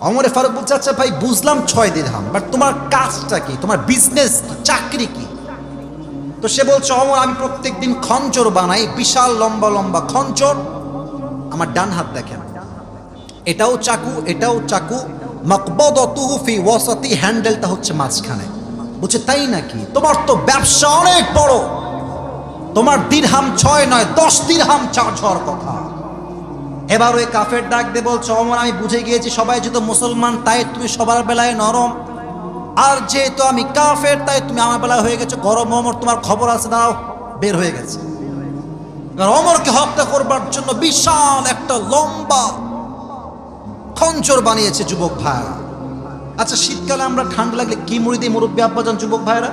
ওমর ফারুক বলছে, আচ্ছা ভাই বুঝলাম 6 দিরহাম, বাট তোমার কাজটা কি, তোমার বিজনেস কি, চাকরি কি? তো সে বলছে, ওমর আমি প্রত্যেকদিন খঞ্জর বানাই, বিশাল লম্বা লম্বা খঞ্জর। আমার ডান হাত দেখেন, এটাও চাকু এটাও চাকু, মাকবাদাতুহু ফি ওয়াসাতি, হ্যান্ডেলটা হচ্ছে মাঝখানে। বলছে তাই নাকি, তোমার তো ব্যবসা অনেক বড়, তোমার দিরহাম 6 নয় 10 দিরহাম চার্জ হওয়ার কথা। এবার ওই কাফের ডাক দিয়ে বলছে, ওমর আমি বুঝে গিয়েছি সবাই যেহেতু মুসলমান তাই তুমি সবার বেলায় নরম, আর যেহেতু আমি কাফের তাই তুমি আমার বেলায় হয়ে গেছো গরম। ওমর তোমার খবর আছে, দাও। বের হয়ে গেছে। ওমরকে হত্যা করবার জন্য বিশাল একটা লম্বা খঞ্জর বানিয়েছে যুবক ভাইরা। আচ্ছা শীতকালে আমরা ঠান্ডা লাগলে কি মুড়ি দিই মুরব্বী আব্বাজান, যুবক ভাইরা?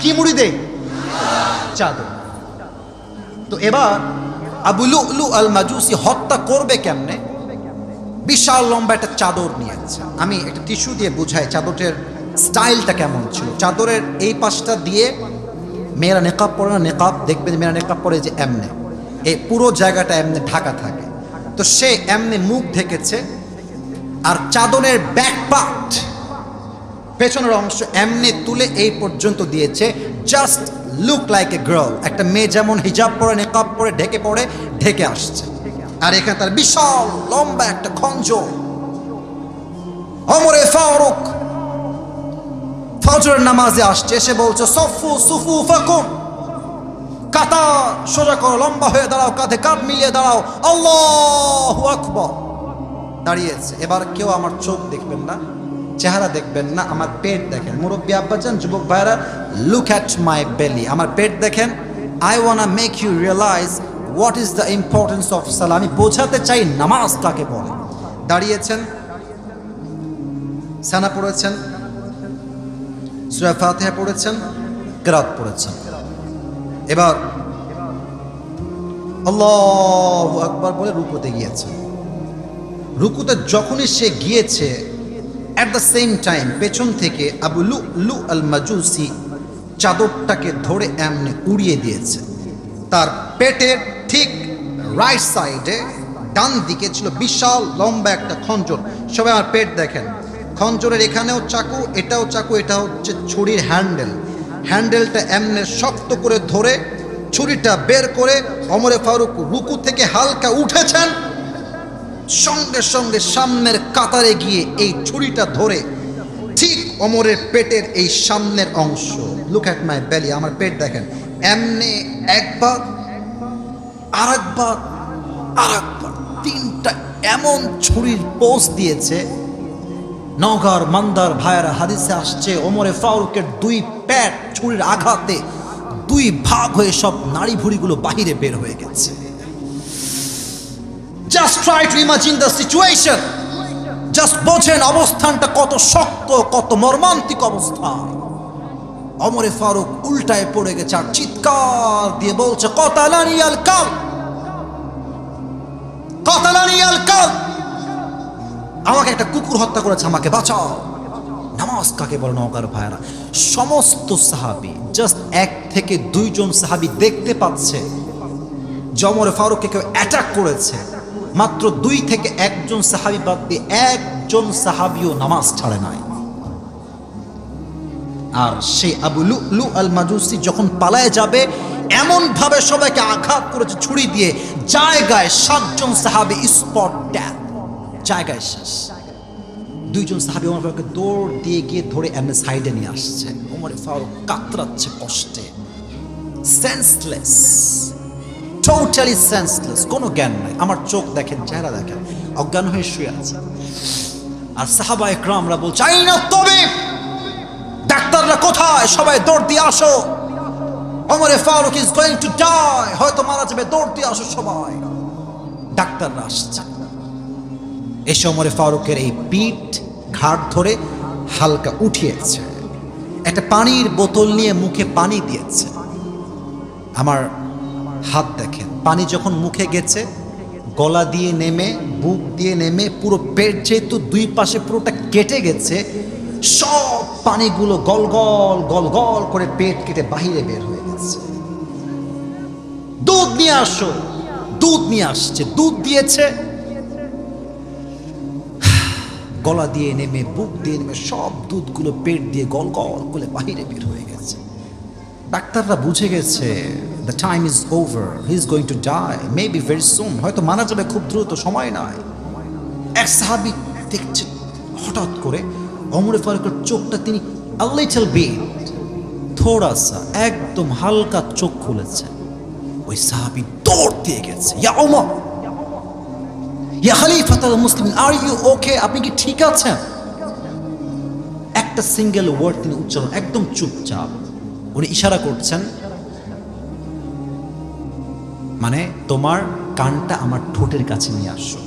কি মুড়ি দেয়? চাদর। তো এবার আবু লুলু আল মাজুসি হত্যা করবে কেমনে? বিশাল লম্বা একটা চাদর নিয়েছে। আমি একটা টিস্যু দিয়ে বুঝাই চাদরের স্টাইলটা কেমন ছিল। চাদরের এই পাশটা দিয়ে মেয়েরা নেকাব পরে না, নেকাব দেখবেন মেয়েরা নেকাব পরে যে এমনে, এই পুরো জায়গাটা এমনি ঢাকা থাকে। তো সে এমনি মুখ ঢেকেছে, আর চাদরের ব্যাক পার্ট পেছনের অংশ এমনি তুলে এই পর্যন্ত দিয়েছে, just look like a girl. একটা মেয়ে যেমন হিজাব পরে নেকাব পরে ঢেকে আসছে, আর এখানে তার বিশাল লম্বা একটা খঞ্জর। ওমরে ফারুক ফজরের নামাজে আসছে, এসে বলছে সফু সুফুফাকুম, কাতার সোজা করো, লম্বা হয়ে দাঁড়াও, কাঁধে কাঁধ মিলিয়ে দাঁড়াও, আল্লাহু আকবার। দাঁড়িয়েছে। এবার কেউ আমার চোখ দেখবেন না, চেহারা দেখবেন না, আমার পেট দেখেন। মুরব্বী আব্বাজান, যুবক ভাইরা, লুক অ্যাট মাই বেলি, আমার পেট দেখেন। I wanna make you realise what is the importance of সালাহ। আমি বোঝাতে চাই নামাজ কাকে বলে। দাঁড়িয়েছেন, সানা পড়েছেন, সূরা ফাতিহা পড়েছেন, কিরাত পড়েছেন। এবার আল্লাহু আকবার বলে রুকুতে গিয়েছেন। রুকুতে যখনই সে গিয়েছে, অ্যাট দ্য সেম টাইম পেছন থেকে আবু লুলু আল মাজুসি চাদরটাকে ধরে এমনি উড়িয়ে দিয়েছে। তার পেটের ঠিক রাইট সাইডে ডান দিকে ছিল বিশাল লম্বা একটা খঞ্জর। সবাই আমার পেট দেখেন, খঞ্জরের এখানেও চাকু, এটাও চাকু, এটা হচ্ছে ছুরির হ্যান্ডেল। হ্যান্ডেলটা এমনি শক্ত করে ধরে ছুরিটা বের করে ওমরে ফারুক রুকু থেকে হালকা উঠেছেন, সঙ্গে সঙ্গে সামনের কাতারে গিয়ে এই ছুরিটা ধরে ঠিক ওমরের পেটের এই সামনের অংশ, লুক অ্যাট মাই বেলি, আমার পেট দেখেন, এমনি একবার আরেকবার আরেকবার তিনটা এমন ছুরির পোষ দিয়েছে। নওগাঁর মান্দার ভাইয়েরা হাদিসে আসছে, ওমরে ফারুকের 2 পেট ছুরির আঘাতে 2 ভাগ হয়ে সব নাড়ি ভুড়িগুলো বাহিরে বের হয়ে গেছে। Just try to imagine the situation, just বোঝেন অবস্থানটা কত শক্ত, কত মর্মান্তিক অবস্থা। ওমরে ফারুক উল্টায় পড়ে গেছে আর চিৎকার দিয়ে বলছে, কতালানি আল কাল, কতালানি আল কাল, আমাকে একটা কুকুর হত্যা করেছে, আমাকে বাঁচাও। নামাজ কাকে বলে নওগাঁর ভাইয়েরা? সমস্ত সাহাবী, জাস্ট 1 থেকে 2 জন সাহাবী দেখতে পাচ্ছে যে ওমরে ফারুককে কেউ অ্যাটাক করেছে। মাত্র 2 থেকে 1 জন সাহাবী বাদ দিয়ে 1 জন সাহাবীও নামাজ ছাড়ে নাই। আর সেই আবু লুলু আল মাজুসি যখন পালায় যাবে, এমন ভাবে সবাইকে আঘাত করেছে ছুরি দিয়ে, জায়গায় 7 জন সাহাবী স্পট ডেথ, জায়গায় শেষ। 2 জন সাহাবী ওমর ফারুককে দৌড় দিয়ে গিয়ে ধরে এমনি সাইডে নিয়ে আসছে। ওমর ফারুক কাতরাচ্ছে কষ্টে, সেন্সলেস, টোটালি সেন্সলেস, কোনো জ্ঞান নাই। আমার চোখ দেখেন, চেহারা দেখেন, অজ্ঞান হয়ে শুয়ে আছে। আর সাহাবা ইকরামরা বলছে, আইনা তাবিব, ডাক্তাররা কোথায়? সবাই দৌড় দিয়ে আসো, Omar Faruk is going to die, হয়তো মারা যাবে, দৌড় দিয়ে আসো সবাই। ডাক্তাররা আসছে, এসে ওমর ফারুকের এই পিঠ ঘাড় ধরে হালকা উঠিয়েছে, একটা পানির বোতল নিয়ে মুখে পানি দিয়েছে। আমার হাত দেখেন, পানি যখন মুখে গেছে, গলা দিয়ে নেমে, বুক দিয়ে নেমে, পুরো পেট যেহেতু 2 পাশে পুরোটা কেটে গেছে, সব পানিগুলো গল গল গল গল করে পেট কেটে বাহিরে বের হয়ে গেছে। দুধ নিয়ে আসো, দুধ নিয়ে আসছে, দুধ দিয়েছে, গলা দিয়ে নেমে বুক দিয়ে নেমে সব দুধগুলো পেট দিয়ে গল গল করে বাহিরে বের হয়ে গেছে। ডাক্তাররা বুঝে গেছে the time is over, he is going to die maybe very soon, হয়তো মারা যাবে খুব দ্রুত, সময় নাই। এক সাহাবী দেখছে হঠাৎ করে ওমরে ফারুকের চোখটা তিনি a little bit থোড়া সা একদম হালকা চোখ খুলেছে। ওই সাহাবী দৌড় দিয়ে গেছে, ইয়া ওমর, ইয়া খলিফাতুল মুসলিমিন, আর ইউ ওকে, আপনি কি ঠিক আছেন? একটা সিঙ্গেল ওয়ার্ড তিনি উচ্চারণ, একদম চুপচাপ। উনি ইশারা করছেন, মানে তোমার কানটা আমার ঠোঁটের কাছে নিয়ে আসো।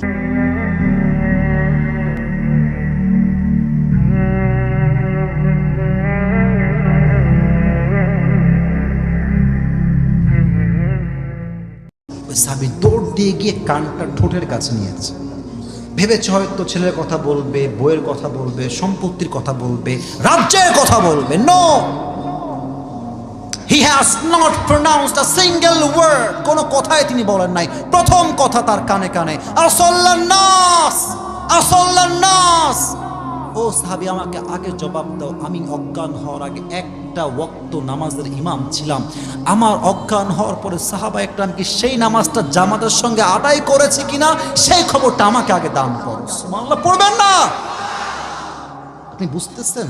সাহাবী দৌড় দিয়ে গিয়ে কানটা ঠোঁটের কাছে নিয়েছে। ভেবেছে হয়তো ছেলের কথা বলবে, বইয়ের কথা বলবে, সম্পত্তির কথা বলবে, রাজ্যের কথা বলবে। No, he has not pronounced a single word. কোনো কথাই তিনি বলেন নাই। প্রথম কথা তার কানে কানে, আসল্লান নাস, আসল্লান নাস। ও সাহাবী, আমাকে আগে জবাব দাও, আমি অজ্ঞান হওয়ার আগে একটা ওয়াক্ত নামাজের ইমাম ছিলাম। আমার অজ্ঞান হওয়ার পরে সাহাবা একরাম কি সেই নামাজটা জামাতের সঙ্গে আদায় করেছে কিনা সেই খবরটা আমাকে আগে দান করো। সুবহানাল্লাহ পড়বেন না? আপনি বুঝতেছেন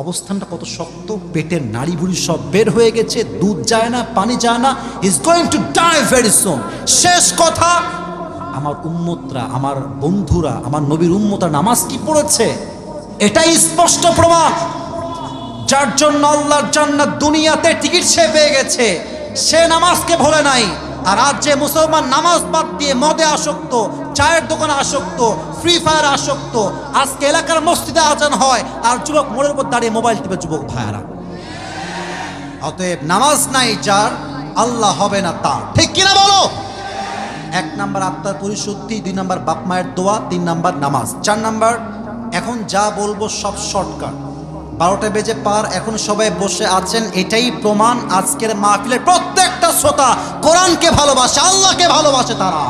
অবস্থানটা কত শক্ত? পেটের নাড়ি ভুড়ি সব বের হয়ে গেছে, দুধ যায় না, পানি যায় না, is going to die very soon. শেষ কথা, আমার উম্মতরা, আমার বন্ধুরা, আমার নবীর উম্মতরা নামাজ কি পড়েছে এটাই স্পষ্ট প্রমাণ। যার জন্য আল্লাহর জান্নাত দুনিয়াতে টিকিট সে পেয়ে গেছে, সে নামাজকে ভোলে নাই। আর আজ যে মুসলমান নামাজ বাদ দিয়ে মদে আসক্ত, চায়ের দোকানে আসক্ত, ফ্রি ফায়ার আসক্ত, আজকে এলাকার মসজিদে আজান হয় আর যুবক মোড়ের উপর দাঁড়িয়ে মোবাইল টিপে, যুবক ভাইয়ারা। অতএব নামাজ নাই যার, আল্লাহ হবে না তার। ঠিক কিনা বলো? 1 নাম্বার আত্মার পরিশুদ্ধি, 2 নাম্বার বাপ মায়ের দোয়া, 3 নাম্বার নামাজ, 4 নাম্বার এখন যা বলবো সব শর্টকাট। 12টা বেজে পার, এখন সবাই বসে আছেন, এটাই প্রমাণ আজকের মাহফিলের প্রত্যেকটা শ্রোতা কোরআনকে ভালোবাসে, আল্লাহকে ভালোবাসে তারা।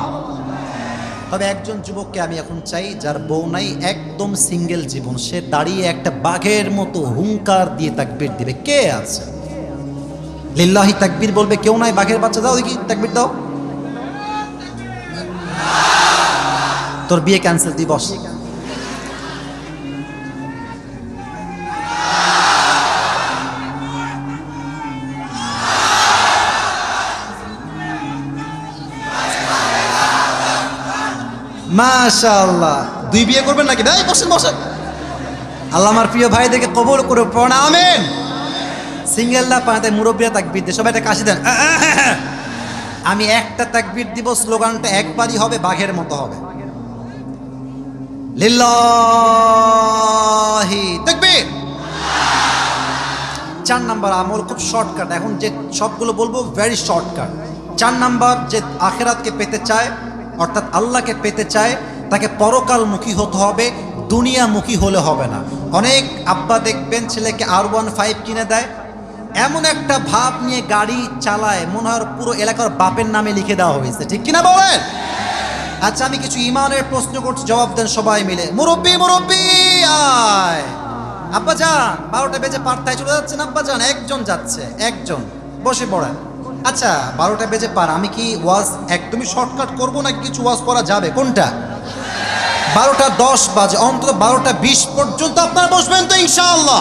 তবে একজন যুবককে আমি এখন চাই, যার বউ নাই, একদম সিঙ্গেল জীবন, সে দাঁড়িয়ে একটা বাঘের মতো হুঙ্কার দিয়ে তাকবীর দিবে। কে আছে? লিল্লাহি তাকবীর বলবে কেউ নাই? বাঘের বাচ্চা, দাও দেখি তাকবীর দাও। তোর বিয়ে ক্যান্সেল, তুই বস। মাশাআল্লাহ, 2 বিয়ে করবেন নাকি? ভাই বসেন বসেন। আল্লাহ আমার প্রিয় ভাইদেরকে কবুল করে পড়া, আমিন। সিঙ্গেলরা পাতে মুরব্বীরা তাকবীর দিয়ে, সবাই একটা কাশি দেন। আমি একটা তাকবীর দিব, স্লোগানটা একবারই হবে, বাঘের মতো হবে, লিল্লাহি তাকবীর। 4 নাম্বার আমল খুব শর্টকাট, এখন যে সবগুলো বলবো ভেরি শর্টকাট। 4 নাম্বার, যে আখিরাতকে পেতে চায় অর্থাৎ আল্লাহকে পেতে চায়, তাকে পরকালমুখী হতে হবে, দুনিয়ামুখী হলে হবে না। অনেক আব্বা দেখবেন ছেলেকে R15 কিনে দেয়, এমন একটা ভাব নিয়ে গাড়ি চালায় মনে হয় পুরো এলাকার বাপের নামে লিখে দেওয়া হয়েছে। ঠিক কিনা বলেন? আচ্ছা, আমি কিছু ইমানের প্রশ্ন করছি, জবাব দেন সবাই মিলে। মুরব্বি মুরব্বি আয়। আব্বা যান, 12টা বেজে পারতায় চলে যাচ্ছেন? আব্বা যান, একজন যাচ্ছে, একজন বসে পড়েন। আচ্ছা, 12টা বেজে পার, আমি কি ওয়াজ একদমই শর্টকাট করবো নাকি কিছু ওয়াজ করা যাবে? কোনটা? 12টা 10 বাজে, অন্তত 12টা 20 পর্যন্ত আপনারা বসবেন তো ইনশাআল্লাহ?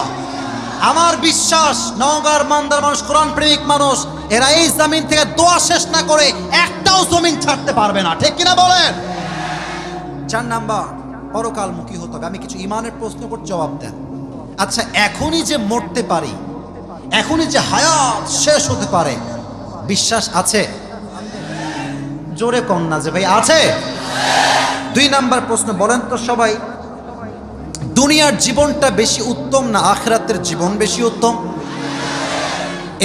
আমার বিশ্বাস নওগাঁর মান্দার মানুষ, কোরআন প্রেমিক মানুষ, এরা এই জমিন থেকে দোয়া শেষ না করে একটাও জমিন ছাড়তে পারবে না। ঠিক কিনা বলেন? 4 নাম্বার, পরকালমুখী হতে হবে। আমি কিছু ইমানের প্রশ্ন করতে, জবাব দেন। আচ্ছা, এখনই যে মরতে পারি, এখনই যে হায়াত শেষ হতে পারে, বিশ্বাস আছে? জোরে কন না যে ভাই আছে। 2 নাম্বার প্রশ্ন, বলেন তো সবাই, দুনিয়ার জীবনটা বেশি উত্তম না আখিরাতের জীবন বেশি উত্তম?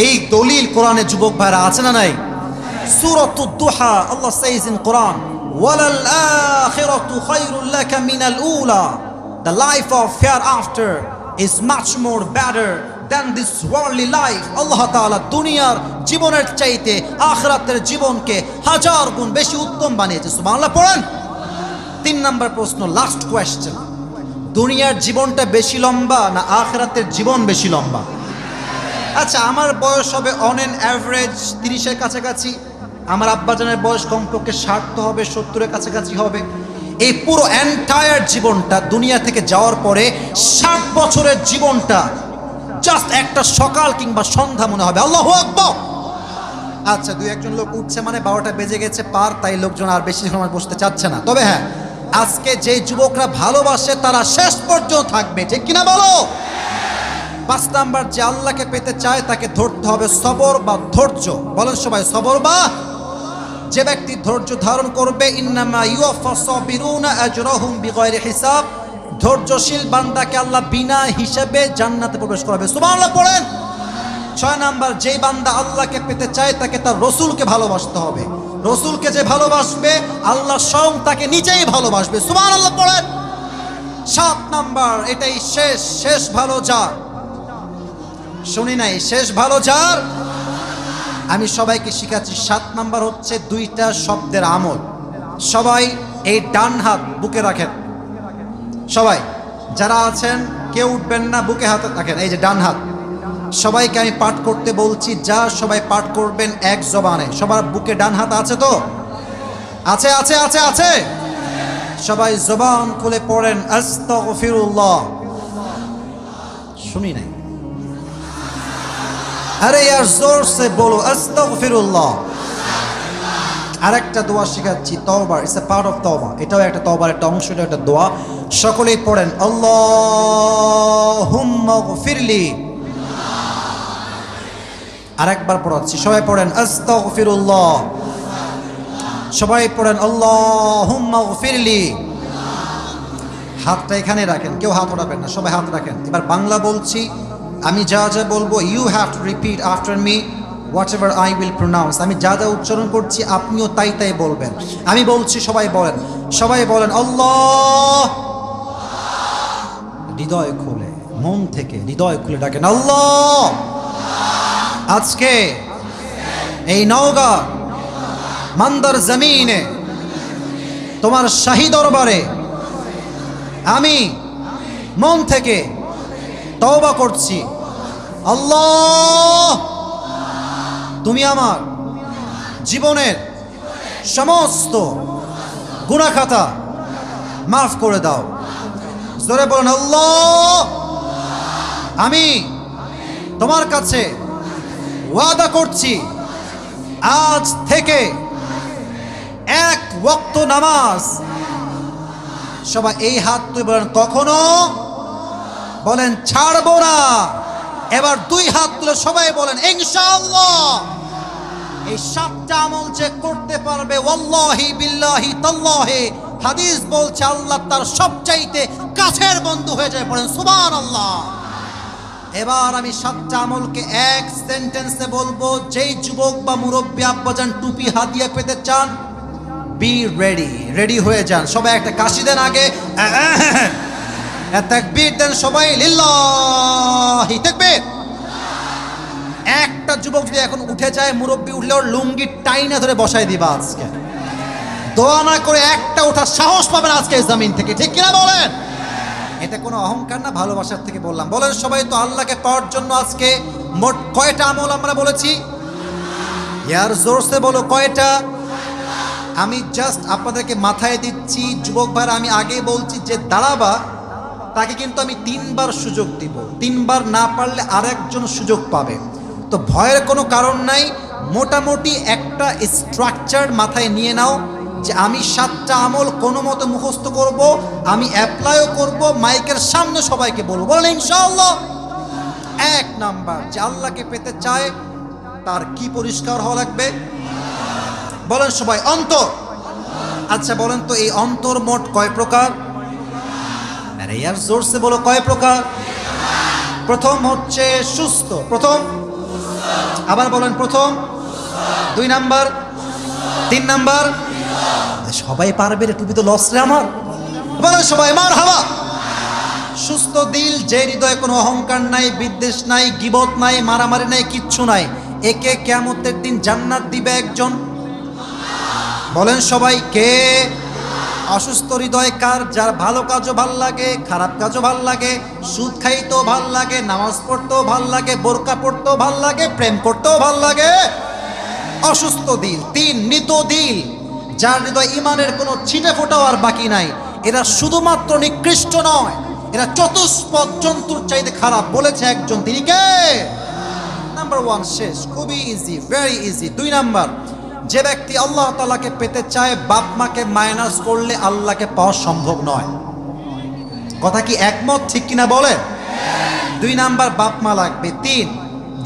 এই দলিল কোরআনে যুবক ভাইরা আছে না নাই? সূরাতুদ দুহা, আল্লাহ says in Quran, ওয়ালাল আখিরাতু খায়রুল লাকা মিনাল উলা, the life of hereafter is much more better than this worldly life. আল্লাহ তাআলা দুনিয়ার জীবনের চাইতে আখিরাতের জীবনকে 1000 গুণ বেশি উত্তম বানিয়েছে। সুবহানাল্লাহ পড়েন। 3 নাম্বার প্রশ্ন, লাস্ট কোয়েশ্চেন, দুনিয়ার জীবনটা বেশি লম্বা না আখিরাতের জীবন বেশি লম্বা? আচ্ছা, আমার বয়স হবে অন অ্যান অ্যাভারেজ 30-এর কাছাকাছি, আমার আব্বাজানের বয়স কমপক্ষে 60 তো হবে, 70-এর কাছাকাছি হবে। এই পুরো এন্টায়ার জীবনটা দুনিয়া থেকে যাওয়ার পরে 60 বছরের জীবনটা জাস্ট একটা সকাল কিংবা সন্ধ্যা মনে হবে। আল্লাহু আকবার। আচ্ছা, দুই একজন লোক উঠছে মানে 12টা বেজে গেছে পার, তাই লোকজন আর বেশি সময় বসতে চাচ্ছে না। তবে হ্যাঁ, আজকে যে যুবকরা ভালোবাসে তারা শেষ পর্যন্ত থাকবে, ঠিক কিনা বলো? 5 নাম্বার, যে আল্লাহকে পেতে চায় তাকে ধরতে হবে সবর বা ধৈর্য। বলেন সবাই, সবর বা। যে ব্যক্তি ধৈর্য ধারণ করবে, ইন্নামা ইউওয়াফাস সাবিরুনা আজরাহুম বিগাইরি হিসাব, ধৈর্যশীল বান্দাকে আল্লাহ বিনা হিসাবে জান্নাতে প্রবেশ করাবে। সুবহানাল্লাহ পড়েন। 6 নাম্বার, যেই বান্দা আল্লাহকে পেতে চায় তাকে তার রসুলকে ভালোবাসতে হবে। রসুলকে যে ভালোবাসবে আল্লাহ স্বয়ং তাকে নিজেই ভালোবাসবে। সুবহানাল্লাহ পড়েন। 7 নাম্বার, এটাই শেষ ভালো যার, শুনি নাই, শেষ ভালো যার। আমি সবাইকে শিখাচ্ছি। 7 নাম্বার হচ্ছে 2টা শব্দের আমল। সবাই এই ডান হাত বুকে রাখেন। সবাই যারা আছেন কেউ উঠবেন না, বুকে হাত রাখেন। এই যে ডান হাত, সবাইকে আমি পাঠ করতে বলছি, যা সবাই পাঠ করবেন এক জবানে। সবার বুকে ডান হাত আছে তো? আছে আছে আছে আছে। সবাই জবান খুলে পড়েন আস্তাগফিরুল্লাহ। শুনি নাই, আরে यार जोर से बोलो আস্তাগফিরুল্লাহ। আরেকটা দোয়া শেখাচ্ছি, তওবা, ইটস এ পার্ট অফ তওবা। এটাও একটা তওবার একটা অংশ, এটা একটা দোয়া। সকলেই পড়েন আল্লাহুম্মা গফিরলি। আরেকবার পড়াচ্ছি, সবাই পড়েন আস্তাগফিরুল্লাহ। সবাই পড়েন আল্লাহুম্মা গফিরলি। হাতটা এখানে রাখেন, কেউ হাত ওঠাবেন না, সবাই হাত রাখেন। এবার বাংলা বলছি, আমি যা যা বলবো you have to repeat after me whatever I will pronounce. আমি যা যা উচ্চারণ করছি আপনিও তাই তাই বলবেন। আমি বলছি, সবাই বলেন, সবাই বলেন আল্লাহ। হৃদয় খুলে, মন থেকে হৃদয় খুলে ডাকেন আল্লাহ। আজকে এই নওগাঁ মান্দার জমিনে তোমার শাহী দরবারে আমি মন থেকে তওবা করছি আল্লাহ, তুমি আমার জীবনের সমস্ত গুনাহ খাতা মাফ করে দাও। জোরে বলুন আল্লাহ। আমি তোমার কাছে ওয়াদা করছি, আজ থেকে 1 ওয়াক্ত নামাজ। সবাই এই হাত তুলে বলেন কখনো, বলেন ছাড়বো না। এবার 2 হাত তুলে সবাই বলেন ইনশাআল্লাহ। এই 7টা আমল যে করতে পারবে, ওয়াল্লাহি বিল্লাহি তাল্লাহি, হাদিস বলছে আল্লাহ তার সবচাইতে কাছের বন্ধু হয়ে যায়। পড়েন সুবহানাল্লাহ। এবার আমি 7টা আমলকে এক সেন্টেন্সে বলবো। যেই যুবক বা মুরব্বী আব্বাজান টুপি হাতিয়ে পেতে চান, বি রেডি, রেডি হয়ে যান। সবাই একটা কাশি দেন আগে, তাকবীর দেন সবাই, লিল্লাহি তাকবীর। একটা যুবক যদি এখন উঠে যায়, মুরব্বী উঠলে ওর লুঙ্গি টাইনা ধরে বসায় দিবা আজকে। দোয়া না করে একটা ওঠার সাহস পাবেন আজকে এই জমিন থেকে, ঠিক কিনা বলেন? এটা কোনো অহংকার না, ভালোবাসার থেকে বললাম। বলেন সবাই তো আল্লাহকে পাওয়ার জন্য আজকে মোট কয়টা আমল আমরা বলেছি? ইয়ার জোরসে বলো কয়টা? আমি জাস্ট আপনাদেরকে মাথায় দিচ্ছি, যুবক ভাইরা আমি আগেই বলছি যে দাঁড়াবা তাকে কিন্তু আমি 3 বার সুযোগ দিব। 3 বার না পারলে আরেকজন সুযোগ পাবে। তো ভয়ের কোনো কারণ নাই। মোটামুটি একটা স্ট্রাকচার মাথায় নিয়ে নাও যে আমি 7টা আমল কোনো মতো মুখস্থ করব, আমি অ্যাপ্লাইও করব, মাইকের সামনে সবাইকে বলবো। বলেন ইনশাআল্লাহ। 1 নাম্বার, যে আল্লাহকে পেতে চায় তার কি পরিষ্কার হওয়া লাগবে? বলেন সবাই অন্তর। আচ্ছা বলেন তো এই অন্তর মোট কয় প্রকার? আরে यार জোর সে বলো কয় প্রকার? প্রথম হচ্ছে সুস্থ, প্রথম। আবার বলেন প্রথম, 2 নাম্বার, 3 নাম্বার। সবাই পারবে রে, টুপি তো লস রে আমার। বলেন সবাই মারহাবা। সুস্থ দিল, যে হৃদয়ে কোনো অহংকার নাই, বিদ্বেষ নাই, গীবত নাই, মারামারি নাই, কিচ্ছু নাই। একে কিয়ামতের দিন জান্নাত দিবে একজন। বলেন সবাই কে? অসুস্থ হৃদয় কার? যার ভালো কাজও ভাল লাগে, খারাপ কাজও ভাল লাগে, সুদ খাইতেও ভাল লাগে, নামাজ পড়তেও ভাল লাগে, বোরকা পড়তেও ভাল লাগে, প্রেম করতেও ভাল লাগে। অসুস্থ দিল। 3, মৃত দিল, যার হৃদয় ইমানের কোনো ছিটে ফোটাও আর বাকি নাই। এরা শুধুমাত্র নিকৃষ্ট নয়, এরা চতুষ্পদ জন্তুর চাইতে খারাপ, বলেছে একজন। তিনি কে? নাম্বার 1 শেষ, খুবই ইজি, ভেরি ইজি। 2 নাম্বার, যে ব্যক্তি আল্লাহ তাআলাকে পেতে চায়, বাপ মাকে মাইনাস করলে আল্লাহকে পাওয়া সম্ভব নয়। কথা কি একমত? ঠিক কিনা বলে? 2 নাম্বার, বাপ মা লাগবে। 3,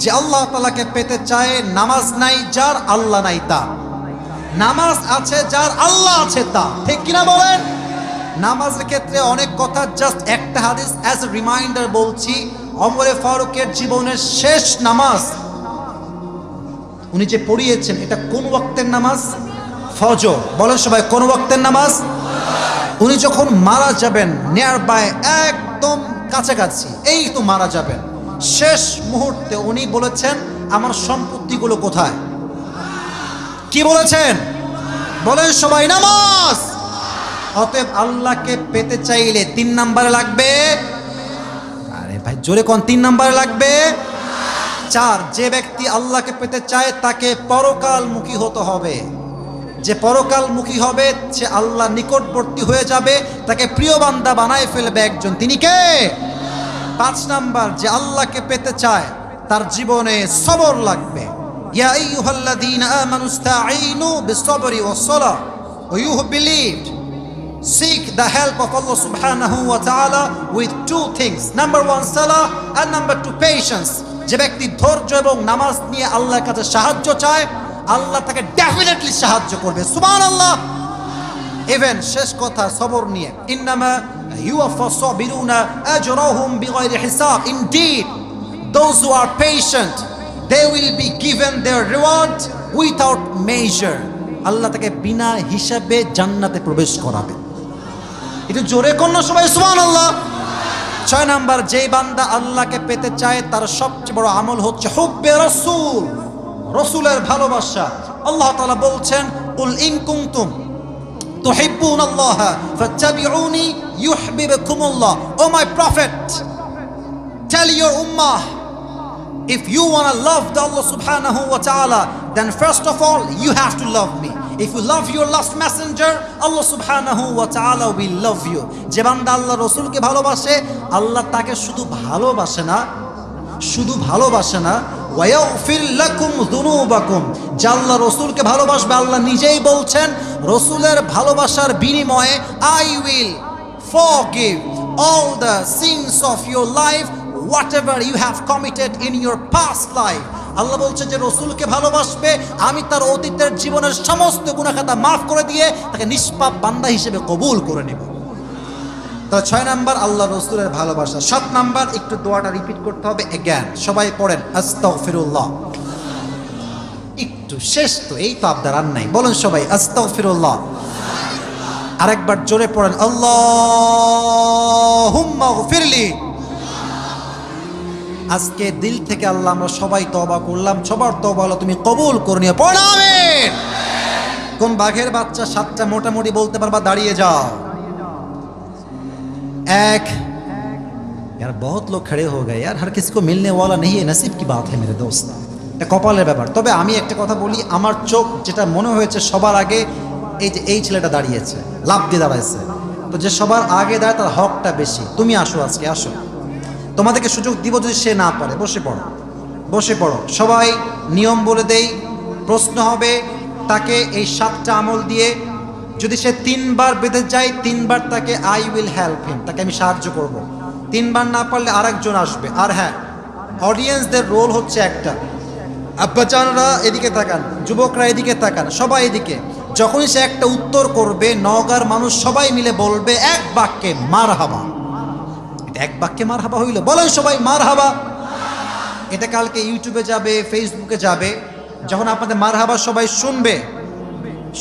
যে আল্লাহ তাআলাকে পেতে চায়, নামাজ নাই যার, আল্লাহ নাই তার। নামাজ আছে যার, আল্লাহ আছে তার। ঠিক কিনা বলেন? নামাজের ক্ষেত্রে অনেক কথা, জাস্ট একটা হাদিস অ্যাজ এ রিমাইন্ডার বলছি। ওমরে ফারুকের জীবনের শেষ নামাজ উনি যে পড়িয়েছেন, এটা কোন ওয়াক্তের নামাজ? ফজর। বলেন সবাই, কোন ওয়াক্তের নামাজ? উনি যখন মারা যাবেন, নিয়ার বাই, একদম কাছাকাছি, এই তো মারা যাবেন, শেষ মুহূর্তে উনি বলেছেন, আমার সম্পত্তিগুলো কোথায়? কি বলেছেন? বলেন সবাই, নামাজ। অতএব আল্লাহকে পেতে চাইলে 3 নাম্বারে লাগবে। আরে ভাই জোরে কোন 3 নাম্বারে লাগবে? 4, যে ব্যক্তি আল্লাহকে পেতে চায় তাকে পরকালমুখী হতে হবে। যে পরকালমুখী হবে সে আল্লাহ নিকটবর্তী হয়ে যাবে, তাকে প্রিয় বান্দা বানায় ফেলবে একজন। তিনি কে? 5 নাম্বার, যে আল্লাহকে পেতে চায় তার জীবনে সবর লাগবে। ইয়া আইয়ুহাল্লাযীনা আমানুস্তাঈনু বিস-সাবরি ওয়াস-সালাহ ওয়া you who believed seek the help of Allah subhanahu wa ta'ala with 2 things. Number 1 salah and number 2 patience. যে ব্যক্তি ধৈর্য এবং নামাজ নিয়ে আল্লাহর কাছে সাহায্য চায়, আল্লাহ তাকে ডেফিনেটলি সাহায্য করবে। সুবহানাল্লাহ। ইভেন শেষ কথা সবর নিয়ে, ইন্নামা ইউওয়াফাস সাবিরুনা আজরাহুম বিগাইরি হিসাব। Indeed, those who are patient, they will be given their reward without measure. আল্লাহ তাকে বিনা হিসাবে জান্নাতে প্রবেশ করাবে। একটু জোরে কোন সবাই সুবহানাল্লাহ। 6 নাম্বার, যেই বান্দা আল্লাহকে পেতে চায় তার সবচেয়ে বড় আমল হচ্ছে হুব্বে রাসূল, রাসূলের ভালোবাসা। আল্লাহ তাআলা বলছেন, কুল ইন কুনতুম তুহিব্বুনাল্লাহা ফাত্তাবিউনি ইউহিব্বুকুমুল্লাহ। Oh my prophet, tell your উম্মাহ, if you want to love the Allah subhanahu wa ta'ala, then first of all you have to love me. If you love your last messenger, Allah subhanahu wa ta'ala will love you. যে বান্দা আল্লাহ রাসূলকে ভালোবাসে, আল্লাহ তাকে শুধু ভালোবাসে না, ওয়া ইয়াগফির লাকুম যুনুবাকুম। যে আল্লাহ রাসূলকে ভালোবাসবে, আল্লাহ নিজেই বলছেন, রাসূলের ভালোবাসার বিনিময়ে I will forgive all the sins of your life, whatever you have committed in your past life. আল্লাহ বলছে যে রাসূলকে ভালোবাসবে, আমি তার অতীতের জীবনের সমস্ত গুনাহ খাতা মাফ করে দিয়ে তাকে নিষ্পাপ বান্দা হিসেবে কবুল করে নেব। তো 6 নাম্বার আল্লাহ রাসূলের ভালোবাসা। 7 নাম্বার, একটু দোয়াটা রিপিট করতে হবে এগেন, সবাই পড়েন, আস্তাগফিরুল্লাহ। একটু শেষ তো, এই তো আবদার আর নাই, বলেন সবাই আস্তাগফিরুল্লাহ। আরেকবার জোরে পড়েন, আল্লাহুম্মা গফিরলি। আজকে দিল থেকে আল্লাহ আমরা সবাই তওবা করলাম, সবার তওবা আল্লাহ তুমি কবুল করে নিও। পড়ো আমিন। কোন বাঘের বাচ্চা 7টা মোটামুটি বলতে পারবা? দাঁড়িয়ে যাও। 1 यार बहुत लोग खड़े हो गए यार, हर किसी को मिलने वाला नहीं है, नसीब की बात है मेरे दोस्त, এটা কপালের ব্যাপার। তবে আমি একটা কথা বলি, আমার চোখ যেটা মনে হয়েছে সবার আগে, এই যে এই ছেলেটা দাঁড়িয়েছে, লাফ দিয়ে দাঁড়াইছে, তো যে সবার আগে দাঁড়ায় তার হকটা বেশি। তুমি আসো, আজকে আসো, তোমাদেরকে সুযোগ দিব, যদি সে না পারে বসে পড়ো। সবাই নিয়ম বলে দেই, প্রশ্ন হবে তাকে এই 7টা আমল দিয়ে, যদি সে 3 বার বেঁধে যায়, 3 বার তাকে আই উইল হেল্প হিম, তাকে আমি সাহায্য করব। 3 বার না পারলে আরেকজন আসবে। আর হ্যাঁ, অডিয়েন্সদের রোল হচ্ছে একটা, আব্বাজানরা এদিকে তাকান, যুবকরা এদিকে তাকান, সবাই এদিকে। যখনই সে একটা উত্তর করবে, নওগাঁর মানুষ সবাই মিলে বলবে এক বাক্যে মারহাবা। এক বাক্যে মারহাবা হইল, বলেন সবাই মারহাবা। এটা কালকে ইউটিউবে যাবে, ফেসবুকে যাবে। যখন আপনাদের মারহাবা সবাই শুনবে,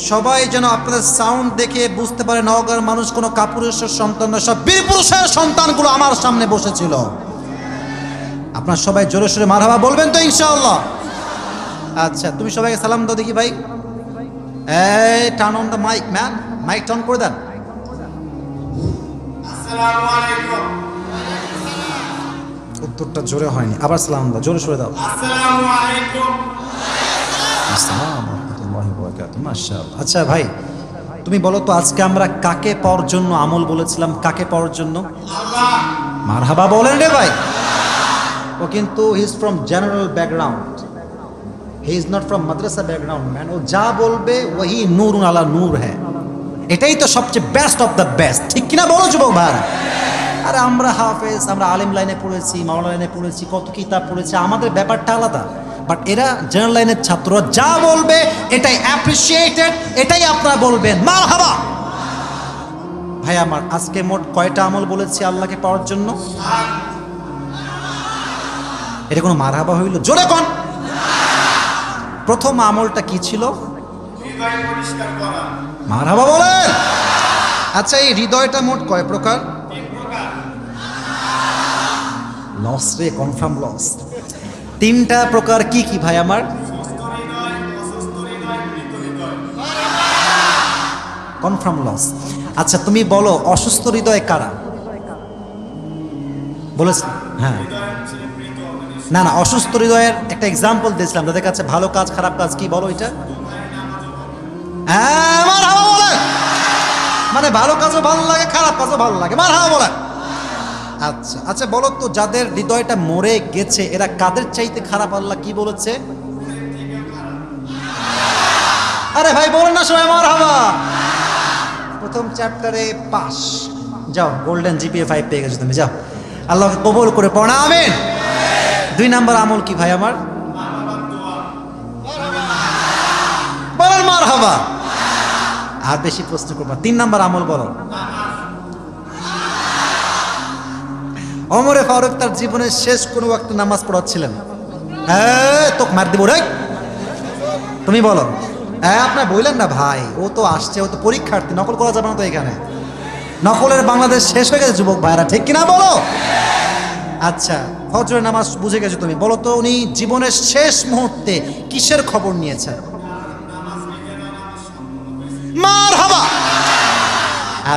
সবাই যেন আপনাদের সাউন্ড দেখে বুঝতে পারে নওগাঁর মানুষ কোনো কাপুরুষের সন্তান না, সব বীর পুরুষের সন্তানগুলো আমার সামনে বসেছিল। আপনারা সবাই জোরে সোরে মারহাবা বলবেন তো ইনশাআল্লাহ? আচ্ছা, তুমি সবাইকে সালাম দাও দেখি ভাই। এই turn on the mic man, mic turn করে দেন। আসসালামু আলাইকুম। উত্তরটা জোরে হয়নি, আবার সালাম দাও, জোরে সরে দাও। আসসালামু আলাইকুম। আসসালাম রাহমাতুল্লাহি ওয়া বারাকাতুহু। মাশাআল্লাহ। আচ্ছা ভাই, তুমি বলো তো আজকে আমরা কাকে পাওয়ার জন্য আমল বলেছিলাম? কাকে পাওয়ার জন্য? আল্লাহ। মারহাবা বলেন রে ভাই। ও কিন্তু he is from general background, he is not from মাদ্রাসা ব্যাকগ্রাউন্ড ম্যান। ও যা বলবে ওহি নূরুন আলা নূর হ্যাঁ। এটাই তো সবচেয়ে বেস্ট অফ দ্য বেস্ট, ঠিক কিনা বলো যুবক ভাই? আরে আমরা হাফেজ, আমরা আলিম লাইনে পড়েছি, মাওলানা লাইনে পড়েছি, কত কিতাব পড়েছি, আমাদের ব্যাপারটা আলাদা। বাট এরা জেনারেল লাইনের ছাত্র, যা বলবে এটাই অ্যাপ্রিসিয়েটেড, এটাই আপনারা বলবেন মারহাবা। ভাই আমার আজকে মোট কয়টা আমল বলেছি আল্লাহকে পাওয়ার জন্য? এটা কোনো মারহাবা হইল? জোরে কোন? প্রথম আমলটা কি ছিল? হৃদয় পরিষ্কার করা। মারহাবা বলেন। আচ্ছা এই হৃদয়টা মোট কয় প্রকার? 3 প্রকার। লস রে, কনফার্ম লস। 3টা প্রকার কি কি ভাই আমার? সুস্থ হৃদয়, অসুস্থ হৃদয়, মৃত হৃদয়। Confirm loss. আচ্ছা তুমি বলো অসুস্থ হৃদয় কারা বলেছ? হ্যাঁ হৃদয় হচ্ছে মৃত, মানে না না, অসুস্থ হৃদয়ের একটা এক্সাম্পল দিয়েছিলাম তাদের কাছে। ভালো কাজ খারাপ কাজ কি বলো এটা? হ্যাঁ মারহাবা বলেন। মানে ভালো কাজও ভালো লাগে, খারাপ কাজও ভালো লাগে, মারহাবা বলেন। আচ্ছা আচ্ছা বলো তো যাদের হৃদয়টা মরে গেছে এরা কাদের চাইতে খারাপ আল্লাহ কি বলেছে? আরে ভাই বলেন না সবাই মারহাবা। প্রথম চ্যাপ্টারে পাস, যাও গোল্ডেন জিপিএ 5 পেয়ে গেছো তুমি, যাও আল্লাহকে কবুল করে পড়া আমিন। 2 নাম্বার আমল কি ভাই আমার? বলেন মারহাবা। আর বেশি প্রশ্ন করবা। 3 নাম্বার আমল বলো। ওমরে ফারুক তার জীবনের শেষ কোনো ওয়াক্তে নামাজ পড়াচ্ছিলেন। হ্যাঁ তোকে মার দিব রে, তুমি বলো। হ্যাঁ আপনার বললেন না ভাই, ও তো আসছে, ও তো পরীক্ষার্থী, নকল করা যাবে না তো এখানে। নকলের বাংলাদেশ শেষ হয়ে গেছে যুবক ভাইরা, ঠিক কিনা বলো? আচ্ছা ফজরের নামাজ বুঝে গেছো তুমি, বলো তো উনি জীবনের শেষ মুহূর্তে কিসের খবর নিয়েছেন? মারহাবা।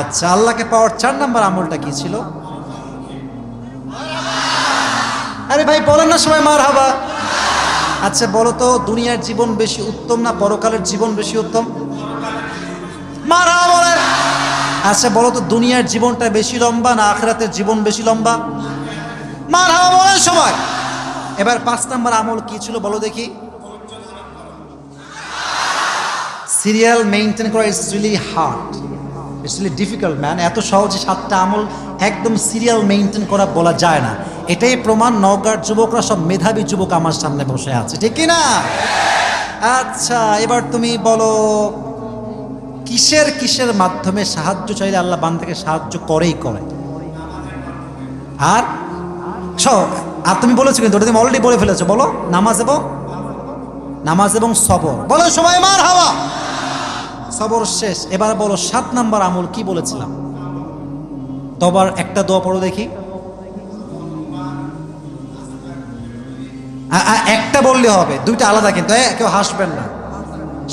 আচ্ছা আল্লাহকে পাওয়ার 4 নাম্বার আমলটা কি ছিল? আরে ভাই বলেন না সবাই মারহাবা। আচ্ছা বলো তো দুনিয়ার জীবন বেশি উত্তম না পরকালের জীবন বেশি উত্তম? মারহাবা বলেন। আচ্ছা বলো তো দুনিয়ার জীবনটা বেশি লম্বা না আখিরাতের জীবন বেশি লম্বা? মারহাবা বলেন সবাই। এবার 5 নাম্বার আমল কি ছিল বলো দেখি? সিরিয়াল মেইনটেইন করা is really hard, it's really difficult man. এত সহজে 7টা আমল একদম সিরিয়াল মেইনটেইন করা বলা যায় না। এটাই প্রমাণ নওগাঁর যুবকরা সব মেধাবী যুবক আমার সামনে বসে আছে, ঠিক কি না? আচ্ছা এবার তুমি বলো কিসের কিসের মাধ্যমে সাহায্য চাইলে আল্লাহ বান্দাকে সাহায্য করেই করে? আর সব আর তুমি বলেছো কিন্তু ওটা তুমি অলরেডি বলে ফেলেছো, বলো। নামাজ এবং সবর, বলো সবাই মারহাবা। সবর শেষ, এবার বলো 7 নাম্বার আমল কি বলেছিলাম? তবার একটা দোয়া পড়ো দেখি। একটা বললে হবে, 2টা আলাদা কিন্তু, কেউ হাসবেন না।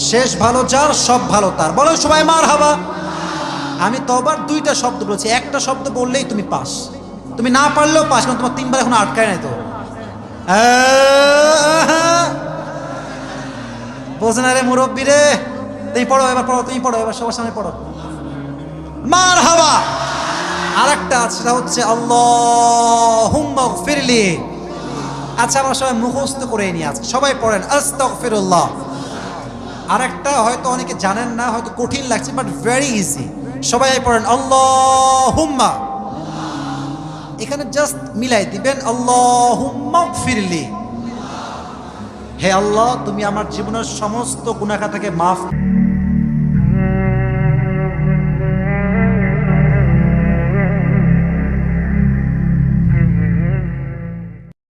শেষ ভালো যার সব ভালো তার, বলো সবাই মারহাবা। আমি তবার 2টা শব্দ বলেছি, একটা শব্দ বললেই তুমি পাস, তুমি না পারলেও পাস, কারণ তোমার 3বার এখন আটকায় নাই তো। বোঝে না রে মুরব্বী রে। তুমি পড়ো এবার, পড়ো তুমি পড়ো এবার, সবার সামনে পড়ো মারহাবা। আরেকটা আছে সেটা হচ্ছে আল্লাহুম্মা গফিরলি। আচ্ছা আমরা সবাই মুখস্থ করে নিয়ে আজকে সবাই পড়েন আস্তাগফিরুল্লাহ। আরেকটা হয়তো অনেকে জানেন না, হয়তো কঠিন লাগছে, বাট ভেরি ইজি। সবাই পড়েন আল্লাহুম্মা, এখানে জাস্ট মিলাই দিবেন আল্লাহুম্মা গফিরলি। হে আল্লাহ তুমি আমার জীবনের সমস্ত গুনাহটাকে মাফ